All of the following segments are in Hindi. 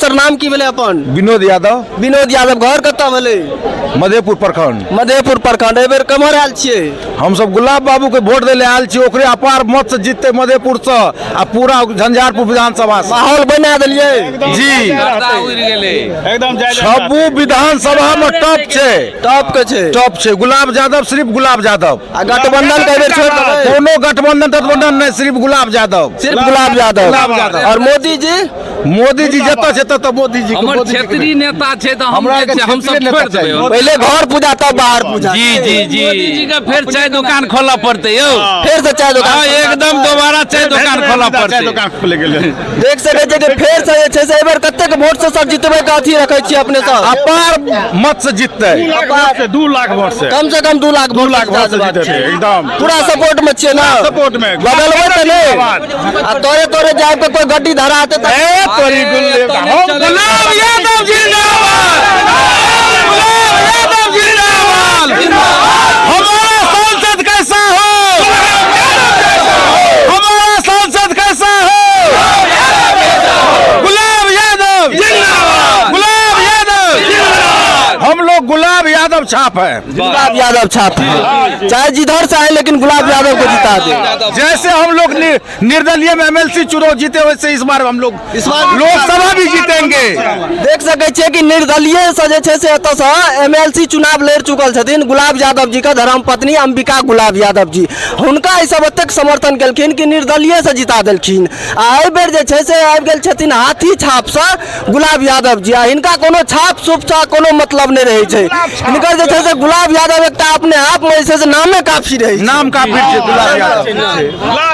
सर नाम की भेले अपन? विनोद यादव। विनोद यादव घर कत्ता भेले? मधेपुर प्रखंड। मधेपुर प्रखंड। एहि बेर कमर आयल छियै? हम सब गुलाब बाबू के वोट देले आयल छी, ओकरे अपार मत से जीतते मधेपुर से आ पूरा झंझारपुर विधानसभा से। माहौल बना दिलिए जी एकदम सबू विधानसभा में टॉप छे। टॉप के छे? टॉप छे गुलाब यादव, सिर्फ गुलाब यादव। आ गठबंधन के बेर छोड़ देबै? कोनो गठबंधन नहीं, सिर्फ गुलाब यादव। सिर्फ गुलाब यादव। और मोदी जी? मोदी जी जता छे तता मोदी जी हमर क्षेत्रीय नेता छे त हम सब छोड़ देबै। पहले घर पूजा तब बाहर पूजा। जी मोदी जी का फिर चाय दुकान खोला पड़ते यो। फिर से चाय दुकान? हां एकदम दोबारा चाय दुकान खोला पड़ते। देख सके छै कि फिर से छै से एबर कते के वोट से सब जितबै का अथी रखै छी अपने सब? अपार मत से जीतते। 2 लाख वोट से कम से कम 2 लाख वोट जीतते एकदम पूरा सपोर्ट में छियै ना? सपोर्ट में बदलबै त नहीं आ तोरे जाय पे कोई गड्डी धरा आते त परी गुल्ले गुलाब यादव जिंदाबाद, गुलाब यादव जिंदाबाद। हमारा सांसद कैसा हो, हमारा सांसद कैसा हो? गुलाब यादव जिंदाबाद, गुलाब यादव जिंदाबाद। हम लोग गुलाब यादव छाप है। गुलाब यादव छाप है, चाहे जिधर से आए लेकिन गुलाब यादव को जिता दे। जैसे हम लोग निर्दलीय में MLC चुनाव जीते वैसे इस बार हम लोग लोकसभा भी जीतेंगे। देख सके छे कि निर्दलीय से जे छे से एतऽ से MLC चुनाव लड़ चुकल छथिन गुलाब यादव जी का धर्म पत्नी अंबिका गुलाब यादव जी। हुनका ई सब एतेक समर्थन केलखिन कि निर्दलीय से जिता देलखिन। आ एहि बेर जे छे से आबि गेल छथिन हाथी छाप से गुलाब यादव जी। आ हिनका कोनो छाप सूप से कोनो मतलब नहीं रहे छे। हिनकर जे छे से गुलाब यादव एकटा अपने आप में जे नामे काफी रहे। नाम काफी छे गुलाब यादव।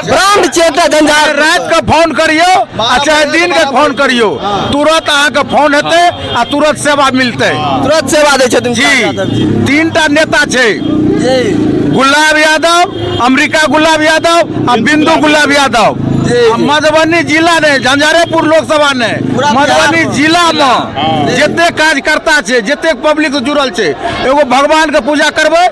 ब्रांड छे एकटा झंझार। रात का फोन करियो आ चाहे दिन के फोन करियो, तुरंत अहाँ के फोन हेते आ तुरंत सेवा मिलते। तुरंत सेवा दे छथिन जी। 3टा नेता छे, गुलाब यादव, अमरीका गुलाब यादव आ बिंदु गुलाब यादव। मधुबनी जिला ने झंझारपुर लोकसभा ने मधुबनी जिला में जते कार्यकर्ता छे, जते पब्लिक से जुड़ल छे, एगो भगवान के पूजा करबे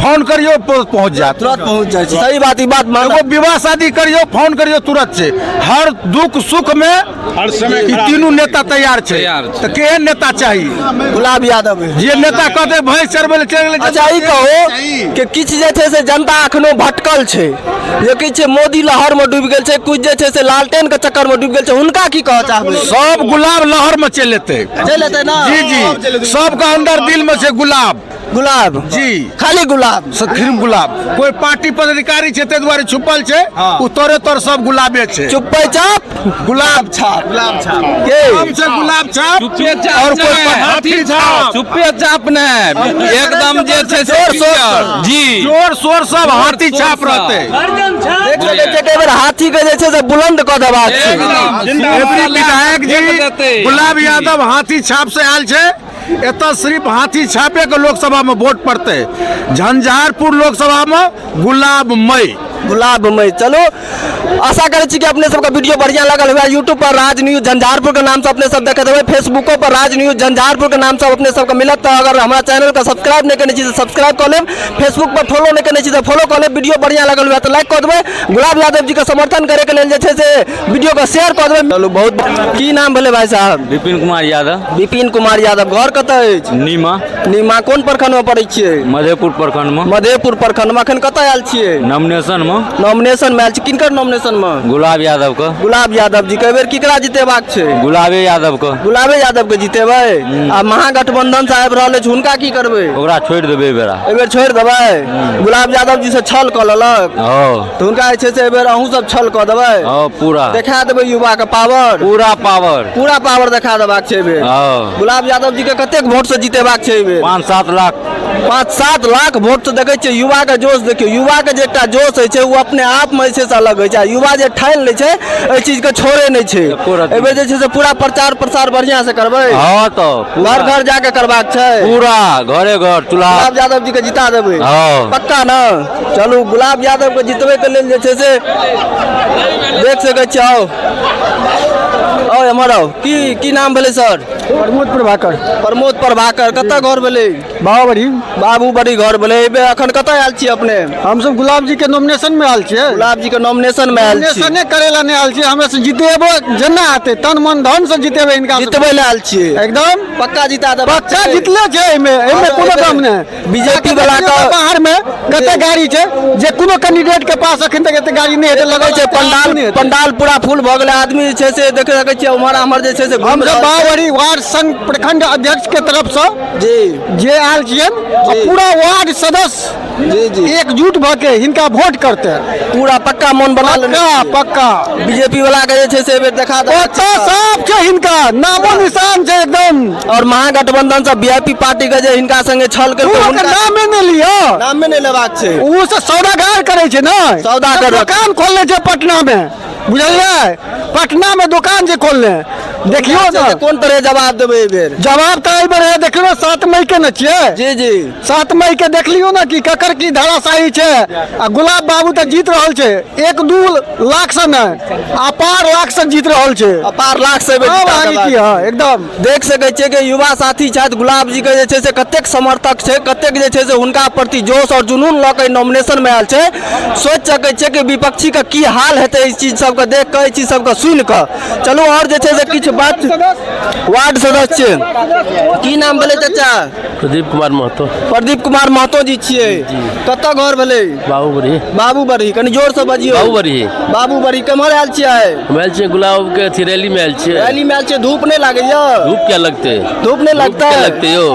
फोन करियो पहुंच जात, तुरंत पहुंच जाए। सही बात, ई बात मान। एगो विवाह शादी करियो फोन करियो तुरंत छे। हर दुख सुख में हर समय ई तीनों नेता तैयार छे। तो केहन नेता चाहिए? गुलाब यादव। जे नेता कहते भैंस चरबै ले चल गेलै। अच्छा ई कहो कि किछ जे छै से जनता अखनो भटकल छै, जे किछ मोदी लहर में डूब गेल छै, कुछ जे छै से लालटेन के चक्कर में डूब गेल छै, हुनका की कह चाहबै? सब गुलाब लहर में चल लेते। चल लेते ना? जी सबका अंदर दिल में छे गुलाब। गुलाब जी खाली गुलाब, सिर्फ गुलाब। कोई पार्टी पदाधिकारी छे ते द्वारे छुपल छे, उतरे तोर सब गुलाबे छे। चुप्पे चाप गुलाब छाप, गुलाब छाप के नाम से गुलाब छाप। चुप्पे चाप और कोई नहीं, हाथी छाप। चुप्पे चाप ने एकदम जे छे जोर शोर जी जोर शोर सब हाथी छाप रहते। देख सके छै कि एबर हाथी के जे छै से बुलंद क देबाक छै। एवरी विधायक जी गुलाब यादव हाथी छाप से आयल छे। एतऽ सिर्फ हाथी छापे के लोकसभा में वोट पड़ते। झंझारपुर लोकसभा में गुलाबमय। चलो आशा करे छी कि अपने सबका वीडियो बढ़िया लगल हुआ। यूट्यूब पर राज न्यूज झंझारपुर के नाम से अपने सब देखते हुए, फेसबुको पर राज न्यूज झंझारपुर के नाम से अपने सबका मिलत। तो अगर हमारा चैनल का सब्सक्राइब नहीं करने चाहिए सब्सक्राइब कर लेब, फेसबुक पर फॉलो नहीं करने चाहिए फॉलो कर लेब। वीडियो बढ़िया लगल हुआ तो लाइक कर देवे। गुलाब यादव जी का समर्थन करे के लेल जे से वीडियो को शेयर कर देवे। चलो बहुत की नाम भले भाई साहब? विपिन कुमार यादव। विपिन कुमार यादव। घर कत अछि? नीमा कोन प्रखंड में पड़ै छियै? मधेपुर प्रखंड में। मधेपुर प्रखंड में अखन कत आयल छियै? नॉमिनेशन में आयल छी। किनकर नॉमिनेशन में? गुलाब यादव का। गुलाब यादव जी के बेर केकरा जीतेबाक छै? गुलाबे यादव का। गुलाबे यादव के जीतेबै। आ महागठबंधन से आबि रहल अछि, हुनका की करबै? ओकरा छोड़ देबै एबेर छोड़ देबै। गुलाब यादव जी से छल कऽ लेलक तो हुनका जे छै से एबेर अहूँ सब छल कऽ देबै। पूरा देखा देबै युवा के पावर। पूरा पावर देखा देबाक छै एबेर। गुलाब यादव जी के कतेक वोट से जीतेबाक छै एबेर? 5-7 लाख। 5-7 लाख वोट से देखे छियै। युवा के जोश देखियो, युवा के जे एकटा जोश होइ छै वो अपने आप में से अलग होइ छै। युवा जे ठानि लै छै एहि चीज के छोड़े नहीं छै। एबेर जे छै से पूरा प्रचार प्रसार बढ़िया से करबै। हां तो घर घर जाके करबाक छै। पूरा घरे घर चूल्हा। गुलाब यादव जी के जिता देबै पक्का ना? चलू गुलाब यादव के जितबै के लेल जे छै से देख सकै छी। आओ एमहर आओ। की नाम भेलै सर? प्रमोद प्रभाकर। प्रमोद प्रभाकर। कतऽ घर भेलै? बाबरी बाबू बड़ी घर बोले अखन कतऽ आयल छी अपने? हम सब गुलाब जी के नॉमिनेशन में आयल छियै। गुलाब जी के नॉमिनेशन में आयल छी। नॉमिनेशने करे ला नहीं आयल छियै, हमरा से जितेबो जेना आते तन मन धन से जितेबे इनका जितबै ले आयल छी एकदम पक्का जिता देब। पक्का जितले छै। एमे कोनो काम नहीं। बीजेपी वाला का बाहर में कते गाड़ी छै जे कोनो कैंडिडेट के पास अखन तक एते गाड़ी नहीं हेते लगै छै पंडाल पूरा फूल भऽ गेलै। आदमी जे छै से देख सकै छियै उम्हर हमर जे छै से हम सब बाबरी वार्ड संघ प्रखंड अध्यक्ष के तरफ से जी जे आयल छियन पूरा वार्ड सदस्य जी जी एकजुट भ के हिनका वोट करते पूरा पक्का मन बना लेने पक्का बीजेपी वाला के जे छै से एबेर देखा दे सब छै हिनका नामो निशान छै एकदम। और महागठबंधन से वीआईपी पार्टी के जे हिनका संगे छल के नामे नहीं लियो, नाम में नहीं लेबाक छै। उ से सौदागर करे छै ना, सौदा कर दुकान खोलने छै पटना में, बुझलिए पटना में दुकान जे खोलने देखियो ना कोन तरह जवाब देबै एबेर? जवाब तो एहि बेर देखियो 7 मई के न छियै। जी जी 7 मई के देख लियो ना कि ककर की धाराशाही छै। आ गुलाब बाबू तो जीत रहल छै 1-2 लाख से नहीं अपार लाख से जीत रहल छै। अपार लाख से एकदम देख सकै छियै कि युवा साथी छथि गुलाब जी के जे छै से कतेक समर्थक छै, कतेक जे छै से हुनका प्रति जोश और जुनून लऽ के नॉमिनेशन में आयल छै। सोच सकै छियै कि विपक्षी का की हाल हेतै इस चीज सबके देख के, इस चीज सबके सुनि के। चलू और जे छै से किछु बात वार्ड सदस्य की नाम भेलै चाचा? प्रदीप कुमार महतो। प्रदीप कुमार महतो जी छियै। कतऽ घर भेलै? बाबूबरी। बाबूबरी कनि जोर से बजियौ। बाबूबरी। बाबूबरी केम्हर आयल छियै? हम आयल छियै गुलाब के अथी रैली में आयल छियै। रैली में आयल छियै। धूप नहीं लागैया? धूप क्या लगते? धूप नहीं लगता क्या लगते यो?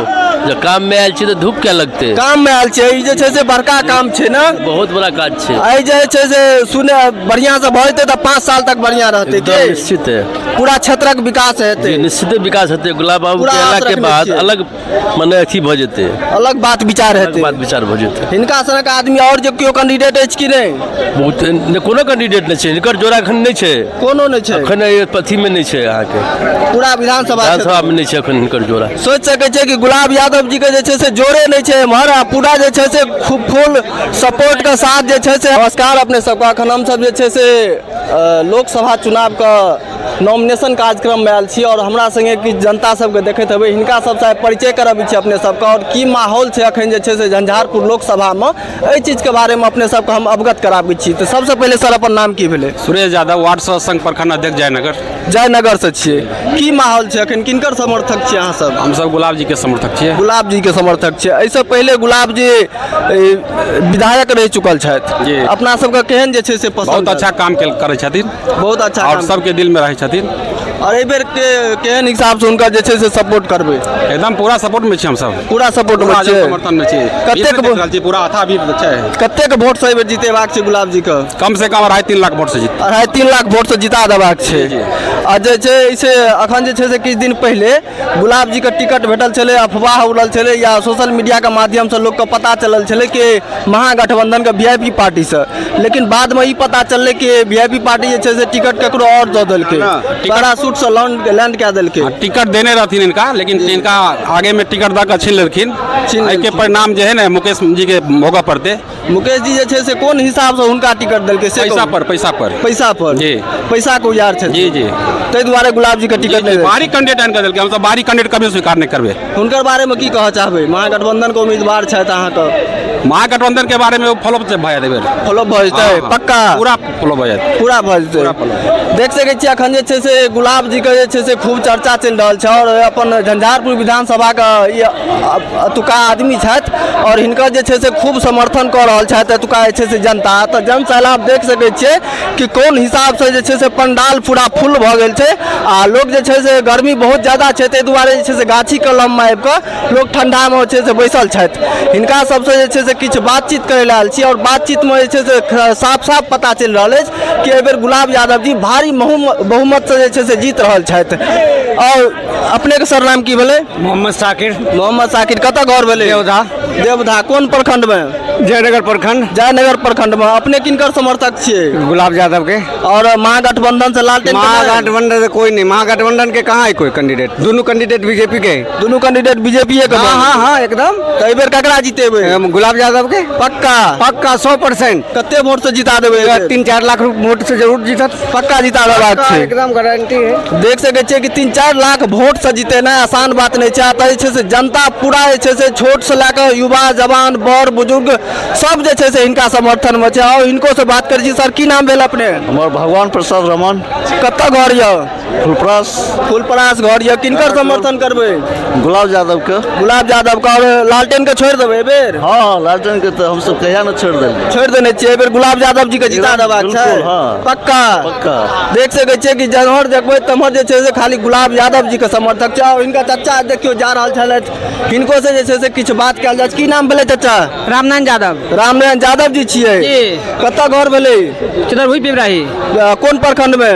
जब काम में आयल छियै तो धूप क्या लगते? काम में आयल छियै। ई जे छै से बड़का काम छै ना, बहुत बड़ा काज छै। आई जे छै से सुने बढ़िया से भजते तो 5 साल तक बढ़िया रहते। निश्चित है पूरा क्षेत्रक विकास हेतै। निश्चित विकास हेतै। गुलाब बाबू के अयला के बाद अलग मने अथी भ जेतै, अलग बात विचार हेतै। बात विचार भ जेतै। हिनका सनक आदमी और जे केओ कैंडिडेट अछि कि नहीं? बहुत कोनो कैंडिडेट नहीं छै। हिनकर जोड़ा अखन नहीं छै। कोनो नहीं छै अखन अथी में नहीं छै। अहाँ के पूरा विधानसभा में नहीं छै अखन हिनकर जोड़ा। सोच सकै छै कि गुलाब यादव जी के जे छै से जोड़े नहीं छै एम्हर, पूरा जे छै से खूब फुल सपोर्ट के साथ जे छै से। नमस्कार अपने सबके। अखन हम सब जे छै से लोकसभा चुनाव का नॉमिनेशन कार्यक्रम में आयल छी और हमरा संगे किछु जनता सबके देखैत हेबै। हिनका सबसे परिचय कराबै छी अपने सबके और की माहौल छै अखन जे छै से झंझारपुर लोकसभा में, एहि चीज के बारे में अपने सबके हम अवगत कराबै छी। तो सबसे पहले सर अपन नाम की भेलै? सुरेश यादव, वार्ड संघ प्रखंड अध्यक्ष जयनगर। जयनगर से छियै। की माहौल छै अखन? किनकर समर्थक छियै अहाँ सब? हम सब गुलाब जी के समर्थक छियै। गुलाब जी के समर्थक छियै। एहिसँ पहले गुलाब जी विधायक रह चुकल छथि। जी। अपना सबके केहन जे छै से पसंद? बहुत अच्छा काम करै छथिन, बहुत अच्छा और काम। सबके दिल में रहै छथिन। और एहि बेर केहन हिसाब से हुनका जे छै से सपोर्ट करबै? एकदम पूरा सपोर्ट में छी हम सब। पूरा सपोर्ट में छियै। समर्थन में छी। कतेक पूरा अथा भी छै। कतेक वोट से एहि बेर जीतेबाक छै गुलाब जी के? कम से कम 2.5-3 लाख वोट से जीत। 2.5-3 लाख वोट से जिता देबाक छै। आ जे छै से अखन जे छै से किछु दिन पहले गुलाब जी के टिकट भेटल छलै, अफवाह उड़ल छलै या सोशल मीडिया के माध्यम से लोग के पता चलल छलै कि महागठबंधन के वीआईपी पार्टी से। लेकिन बाद में ई पता चललै कि वीआईपी पार्टी जे छै से टिकट केकरो और दऽ देलकै, पैराशूट से लैंड कए देलकै। टिकट देने रहथिन इनका, लेकिन इनका आगे में टिकट दऽ के छीन लेलखिन। के परिणाम जे है ना मुकेश जी के भोगऽ पड़ते। मुकेश जी जे छै से कोन हिसाब से हुनका टिकट देलकै? पैसा पर पैसा पर जी। पैसा को यार छै जी जी। ताहि दुआरे गुलाब जी के टिकट नहीं। बाहरी कैंडिडेट आनि के देलकै। हम सब बाहरी कैंडिडेट कभी स्वीकार नहीं करबे। हुनकर बारे में की कहऽ चाहबै? महागठबंधन के उम्मीदवार छथि अहाँके। महागठबंधन के बारे में फ्लॉप भऽ जेतै। फ्लॉप भऽ जेतै पक्का? पूरा फ्लॉप भऽ जेतै। पूरा भऽ जेतै। देख सकै छियै अखन जे छै से गुलाब जी के जे छै से खूब चर्चा चलि रहल छै और अपन झंझारपुर विधानसभा का एतुका आदमी छथि और हिनकर जे छै से खूब समर्थन कऽ रहल छथि एतुका जे छै से जनता। तऽ जन सैलाब देख सकै छियै कि कोन हिसाब से जे छै से पंडाल पूरा फुल भऽ गेल छै। आ लोग जे छै से गर्मी बहुत ज्यादा छै ताहि दुआरे जे छै से गाछी कलम में आबि कऽ लोग ठंडा में जे छै से बैसल छथि। हिनका सबसे जे छै से किछु बातचीत करे ला आयल छी और बातचीत में जे छै से साफ साफ पता चलि रहल अछि कि एहि बेर गुलाब यादव जी भारी बहुमत से जे छै से जीत रहल छथि। और अपने के सरनाम की भेलै? मोहम्मद साकिर। मोहम्मद साकिर। कतऽ घर भेलै? देवधा। देवधा कोन प्रखंड में? जयनगर प्रखंड। जयनगर प्रखंड में। अपने किनकर समर्थक छियै? गुलाब यादव के। और महागठबंधन से लालटेन? महागठबंधन से कोई नहीं। महागठबंधन के कहाँ है कोई कैंडिडेट? दोनों कैंडिडेट बीजेपी के। दोनों कैंडिडेट बीजेपी के? हाँ एकदम। तो एहि बेर ककरा जीतेबै? गुलाब यादव के। पक्का? पक्का 100%। कते वोट से जिता देबै? 3-4 लाख वोट से जरूर जीतत। पक्का जिता देबाक छै। एकदम गारंटी है। देख सकै छियै कि 3-4 4 लाख वोट से जीतेना आसान बात नहीं छै। तऽ जे छै से जनता पूरा जे छै से छोट से लेकर युवा जवान बड़ बुजुर्ग सब जे छै से हिनका समर्थन में छै। और हिनको से बात करै छी। सर की नाम भेल अपने? हमर भगवान प्रसाद रमन, कतऽ घर यऽ? फुलपरास। फुलपरास घर यऽ। किनकर समर्थन करबै? गुलाब यादव के। गुलाब यादव का। और लालटेन के छोड़ देबै एहि बेर? हाँ, लालटेन के तो हम सब कहिया न छोड़ देलियै। छोड़ देने छियै एहि बेर गुलाब यादव जी के जिता देबाक छै। बिल्कुल, हाँ। पक्का पक्का। देख सकै छियै कि जहर देखबै तमहर जे छै से खाली गुलाब यादव जी के समर्थक छै। और हिनका चच्चा देखियो जा रहल छलथि, हिनको से जे छै से किछु बात कयल जाय। की नाम भेलै चच्चा? रामनारायण यादव। रामनारायण यादव जी छियै? जी। कतऽ घर भेलै? चितरहुई पिपराही। कोन प्रखंड में?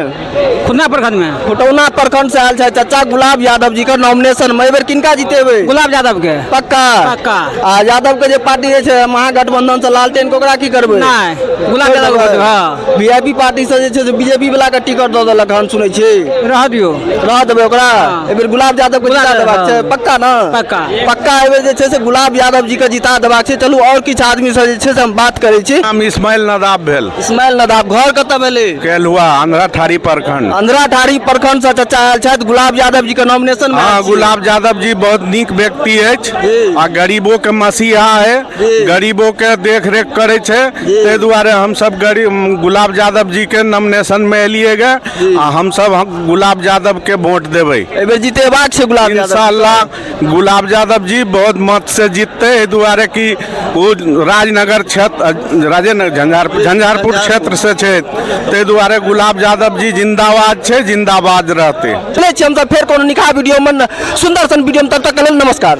खुदना प्रखंड में। खुटौना प्रखंड से आयल छै चच्चा गुलाब यादव जी के नॉमिनेशन में। एहि बेर किनका जीतेबै? गुलाब यादव के। पक्का? पक्का। आ यादव के जे पार्टी जे छै महागठबंधन से लालटेन के ओकरा की करबै? नहीं, गुलाब यादव के। हाँ। वीआईपी पार्टी से जे छै से बीजेपी वाला के टिकट दऽ देलक हन सुनै छी। रह दियो। रह देबै ओकरा? हाँ। एहि बेर गुलाब यादव के जिता देबाक छै। पक्का ना? पक्का। पक्का एहि बेर जे छै से गुलाब यादव जी के जिता देबाक छै। चलू और किछु आदमी से जे छै से हम बात करै छी। नाम इस्माइल नदाब भेल। इस्माइल नदाब। घर कतऽ भेलै? केलुआ आंध्रा ठारी प्रखंड। अंधरा ठारी प्रखंड से चच्चा आयल छथि गुलाब यादव जी के नॉमिनेशन में। हाँ, गुलाब यादव जी बहुत नीक व्यक्ति अछि आ गरीबों के मसीहा है। गरीबों के देख रेख करे छै। ताहि दुआरे हम सब गरीब गुलाब यादव जी के नॉमिनेशन में एलिए गए आ हम सब गुलाब यादव के वोट देबै। एहि बेर जीतेबाक छै गुलाब यादव। इंशाल्लाह गुलाब यादव जी बहुत मत से जीतते। एहि दुआरे कि वो राजनगर क्षेत्र झंझारपुर क्षेत्र से छै। ताहि दुआरे गुलाब यादव जी जिंदाबाद छै, जिंदाबाद रहते। चले छी हम सब फेर कोनो निकाह वीडियो में सुंदर सन वीडियो में। तब तक के लेल नमस्कार।